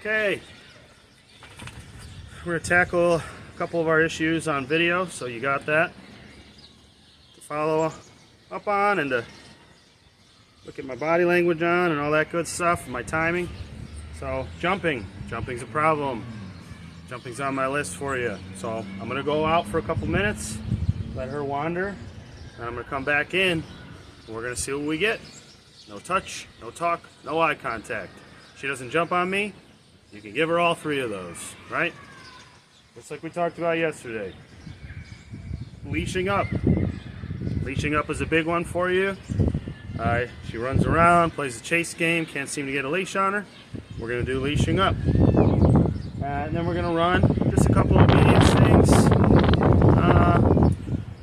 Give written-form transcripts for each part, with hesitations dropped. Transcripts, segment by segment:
Okay, we're going to tackle a couple of our issues on video, so you got that to follow up on and to look at my body language on and all that good stuff, my timing. So jumping's a problem. Jumping's on my list for you. So I'm going to go out for a couple minutes, let her wander, and I'm going to come back in and we're going to see what we get. No touch, no talk, no eye contact. She doesn't jump on me, you can give her all three of those, right? Just like we talked about yesterday. Leashing up. Leashing up is a big one for you. She runs around, plays the chase game, can't seem to get a leash on her. We're going to do leashing up. And then we're going to run just a couple of obedience things.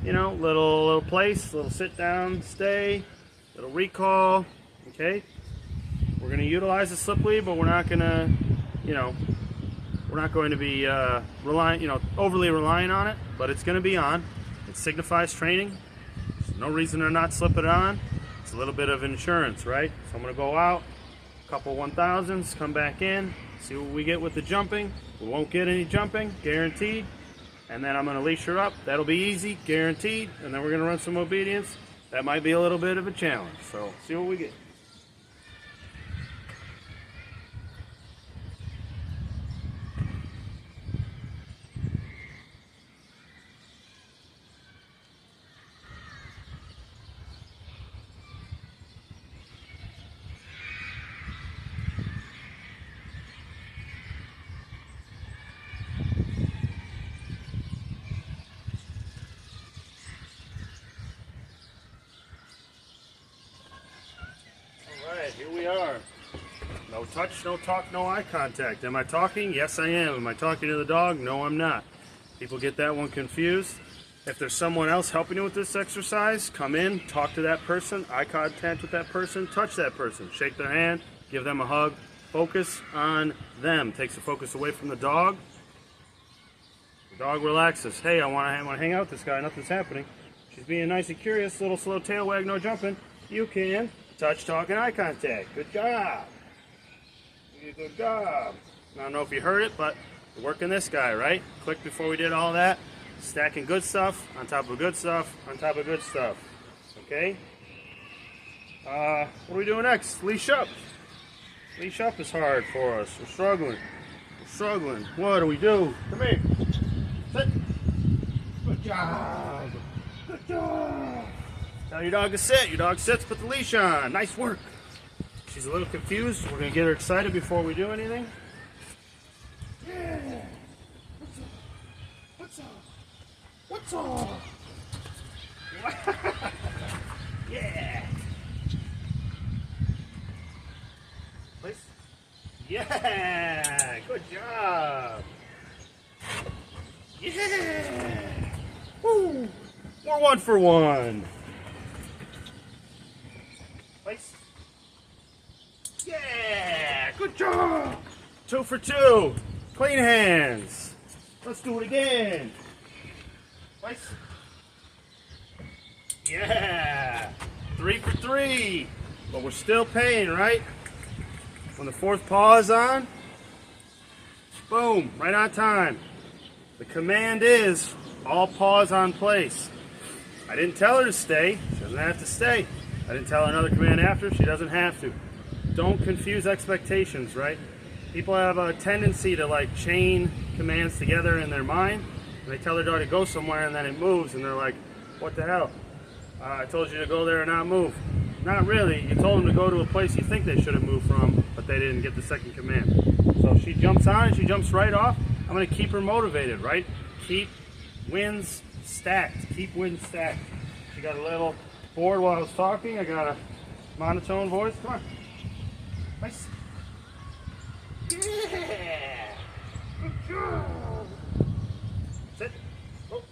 You know, little place, little sit down, stay, little recall, okay? We're going to utilize the slip lead, but we're not going to, you know, we're not going to be overly reliant on it, but it's going to be on. It signifies training. There's no reason to not slip it on. It's a little bit of insurance, right? So I'm going to go out, a couple 1000s, come back in, see what we get with the jumping. We won't get any jumping, guaranteed. And then I'm going to leash her up. That'll be easy, guaranteed. And then we're going to run some obedience. That might be a little bit of a challenge. So see what we get. Here we are. No touch, no talk, no eye contact. Am I talking? Yes, I am. Am I talking to the dog? No, I'm not. People get that one confused. If there's someone else helping you with this exercise, come in, talk to that person, eye contact with that person, touch that person, shake their hand, give them a hug. Focus on them. Takes the focus away from the dog. The dog relaxes. Hey, I want to hang out with this guy. Nothing's happening. She's being nice and curious. Little slow tail wag, no jumping. You can. Touch, talk, and eye contact. Good job. Good job. I don't know if you heard it, but we're working this guy, right? Quick before we did all that. Stacking good stuff on top of good stuff on top of good stuff. Okay? What are we doing next? Leash up. Leash up is hard for us. We're struggling. We're struggling. What do we do? Come here. Sit. Good job. Good job. Tell your dog to sit. Your dog sits, put the leash on. Nice work. She's a little confused. We're going to get her excited before we do anything. Yeah. What's up? What's up? What's up? Yeah. Please. Yeah. Good job. Yeah. Woo. More 1 for 1. Place. Yeah, good job. 2 for 2. Clean hands. Let's do it again. Place. Yeah. 3 for 3. But we're still paying, right? When the 4th paw is on, boom, right on time. The command is all paws on place. I didn't tell her to stay. She doesn't have to stay. I didn't tell her another command after. She doesn't have to. Don't confuse expectations, right? People have a tendency to like chain commands together in their mind. And they tell their dog to go somewhere and then it moves and they're like, what the hell? I told you to go there and not move. Not really. You told them to go to a place you think they should have moved from, but they didn't get the second command. So she jumps on and she jumps right off. I'm going to keep her motivated, right? Keep wins stacked. Keep wins stacked. She got a little bored while I was talking. I got a monotone voice. Come on. Nice. Yeah. Good job. Sit. Oh.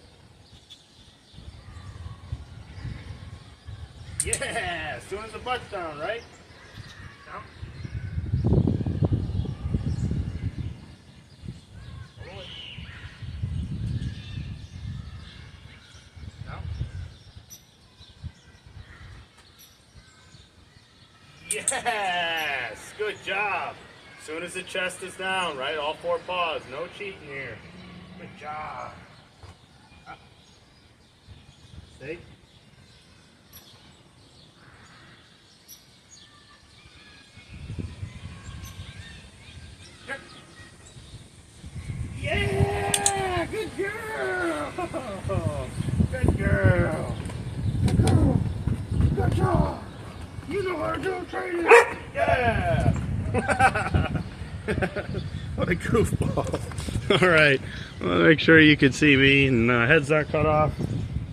Yeah. As soon as the butt's down, right? Down. Yes, good job. soon as the chest is down, right? All 4 paws. No cheating here. Good job. Stay. Yeah! Good girl! Good girl! Good girl! Good job! You know how to do training! Yeah! What a goofball. Alright, well, make sure you can see me and heads not cut off.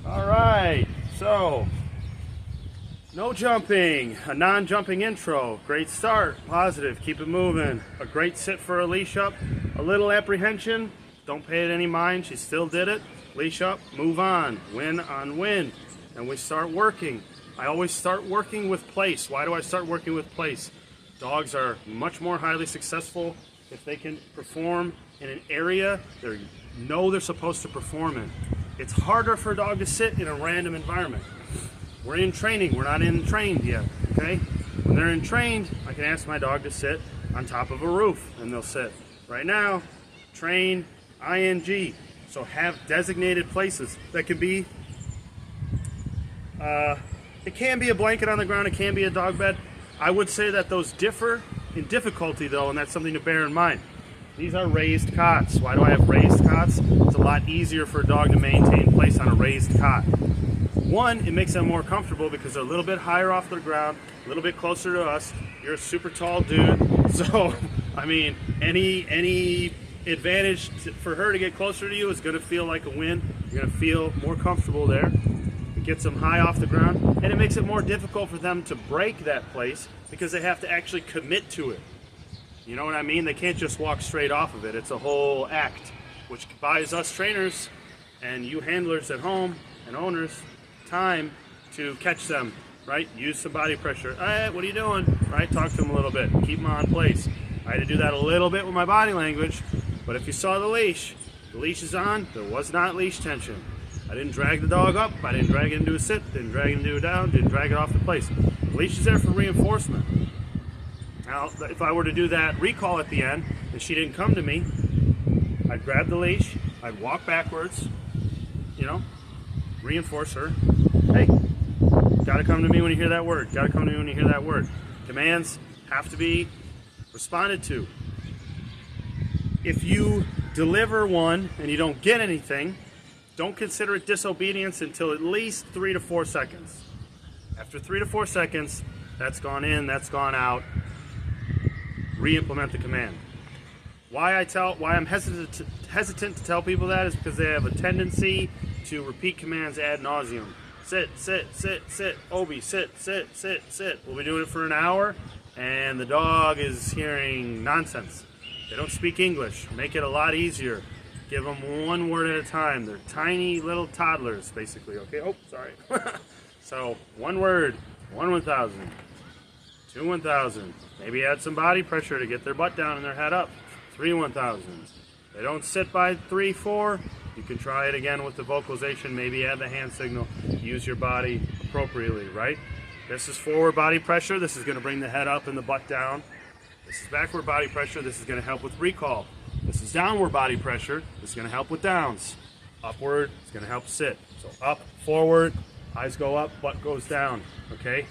Alright, so no jumping, a non-jumping intro. Great start, positive, keep it moving. A great sit for a leash up. A little apprehension, don't pay it any mind, she still did it. Leash up, move on, win on win. And we start working. I always start working with place. Why do I start working with place? Dogs are much more highly successful if they can perform in an area they know they're supposed to perform in. It's harder for a dog to sit in a random environment. We're in training, we're not in trained yet, okay? When they're in trained, I can ask my dog to sit on top of a roof and they'll sit. Right now, train, ing, so have designated places that can be, it can be a blanket on the ground, it can be a dog bed. I would say that those differ in difficulty though, and that's something to bear in mind. These are raised cots. Why do I have raised cots? It's a lot easier for a dog to maintain place on a raised cot. One, it makes them more comfortable because they're a little bit higher off the ground, a little bit closer to us. You're a super tall dude, so I mean, any advantage for her to get closer to you is going to feel like a win. You're going to feel more comfortable there. It gets them high off the ground, and it makes it more difficult for them to break that place because they have to actually commit to it. You know what I mean? They can't just walk straight off of it. It's a whole act, which buys us trainers and you handlers at home and owners time to catch them, right? Use some body pressure. Hey, what are you doing? Right? Talk to them a little bit. Keep them on place. I had to do that a little bit with my body language, but if you saw the leash is on, there was not leash tension. I didn't drag the dog up, I didn't drag it into a sit, didn't drag it into a down, didn't drag it off the place. The leash is there for reinforcement. Now, if I were to do that recall at the end, and she didn't come to me, I'd grab the leash, I'd walk backwards, you know, reinforce her. Hey, gotta come to me when you hear that word. Gotta come to me when you hear that word. Commands have to be responded to. If you deliver one and you don't get anything, don't consider it disobedience until at least 3 to 4 seconds. After 3 to 4 seconds, that's gone in, that's gone out. Re-implement the command. Why I'm hesitant to tell people that is because they have a tendency to repeat commands ad nauseum. Sit, sit, sit, sit, Obi, sit, sit, sit, sit. We'll be doing it for an hour, and the dog is hearing nonsense. They don't speak English. Make it a lot easier. Give them one word at a time. They're tiny little toddlers, basically. Okay. Oh, sorry. So 1 word, 1 1000, 2 1000. Maybe add some body pressure to get their butt down and their head up. 3 1000. They don't sit by 3 4. You can try it again with the vocalization. Maybe add the hand signal. Use your body appropriately, right? This is forward body pressure. This is going to bring the head up and the butt down. This is backward body pressure. This is going to help with recall. This is downward body pressure. This is going to help with downs. Upward is going to help sit. So up, forward, eyes go up, butt goes down. Okay?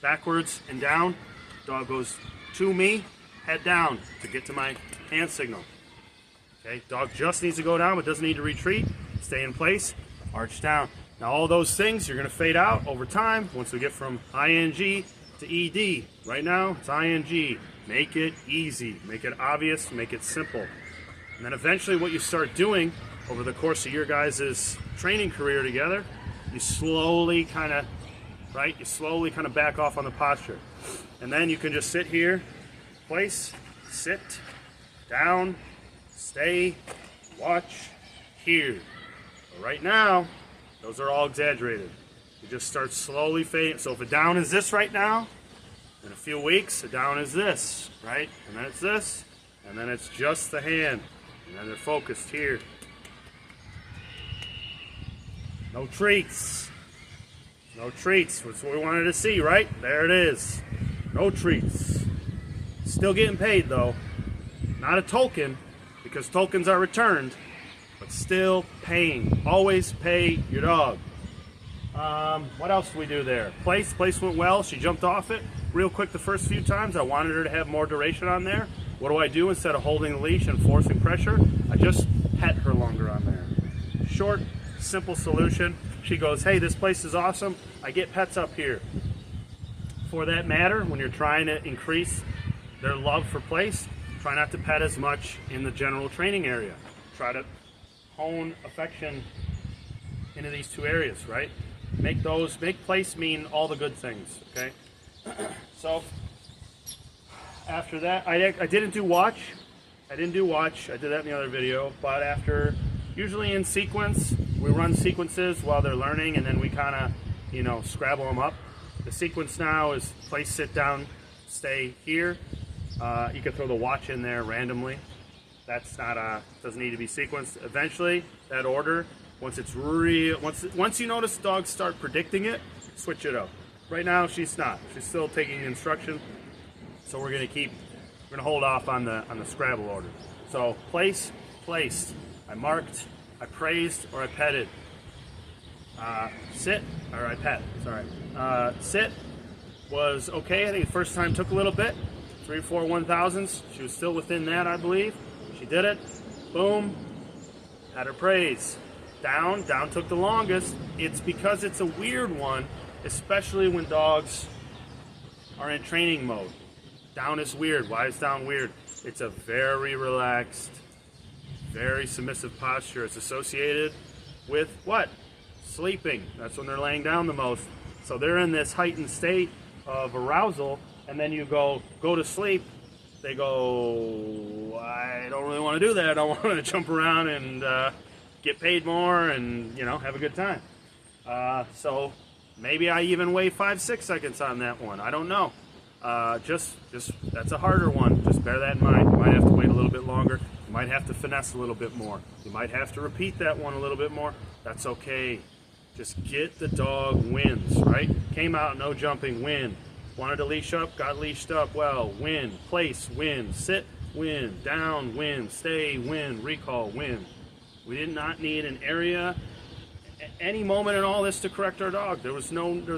Backwards and down. Dog goes to me, head down to get to my hand signal. Okay? Dog just needs to go down but doesn't need to retreat. Stay in place, arch down. Now all those things you're going to fade out over time once we get from ing to ed. Right now it's ing. Make it easy, make it obvious, make it simple. And then eventually what you start doing over the course of your guys' training career together, you slowly kind of, right? You slowly kind of back off on the posture. And then you can just sit here, place, sit, down, stay, watch, here. But right now, those are all exaggerated. You just start slowly fading. So if a down is this right now, in a few weeks, a down is this, right? And then it's this, and then it's just the hand. And then they're focused here. No treats. No treats. That's what we wanted to see, right? There it is. No treats. Still getting paid, though. Not a token, because tokens are returned, but still paying. Always pay your dog. What else did we do there? Place went well. She jumped off it real quick the first few times. I wanted her to have more duration on there. What do I do instead of holding the leash and forcing pressure? I just pet her longer on there. Short, simple solution. She goes, hey, this place is awesome. I get pets up here. For that matter, when you're trying to increase their love for place, try not to pet as much in the general training area. Try to hone affection into these two areas, right? Make place mean all the good things, okay? So after that, I didn't do watch. I did that in the other video, but after, usually in sequence, we run sequences while they're learning, and then we kind of, you know, scrabble them up. The sequence now is place, sit down, stay here. You can throw the watch in there randomly. That's not doesn't need to be sequenced. Eventually, that order, once you notice dogs start predicting it, switch it up. Right now, she's not. She's still taking instruction, so we're gonna hold off on the Scrabble order. So place, placed. I marked, I praised, or I petted. Sit, or I pet. Sorry. Sit was okay. I think the first time took a little bit. 3, 4, 1,000s. She was still within that, I believe. She did it. Boom. Had her praise. Down took the longest. It's because it's a weird one, especially when dogs are in training mode. Down is weird. Why is down weird? It's a very relaxed, very submissive posture. It's associated with what? Sleeping. That's when they're laying down the most. So they're in this heightened state of arousal, and then you go to sleep. They go, I don't really want to do that. I want to jump around and get paid more and, you know, have a good time. So maybe I even wait 5-6 seconds on that one. I don't know. Just that's a harder one. Just bear that in mind. You might have to wait a little bit longer. You might have to finesse a little bit more. You might have to repeat that one a little bit more. That's okay. Just get the dog wins, right? Came out, no jumping, win. Wanted to leash up, got leashed up, well, win. Place, win. Sit, win. Down, win. Stay, win. Recall, win. We did not need an area, any moment in all this to correct our dog. There was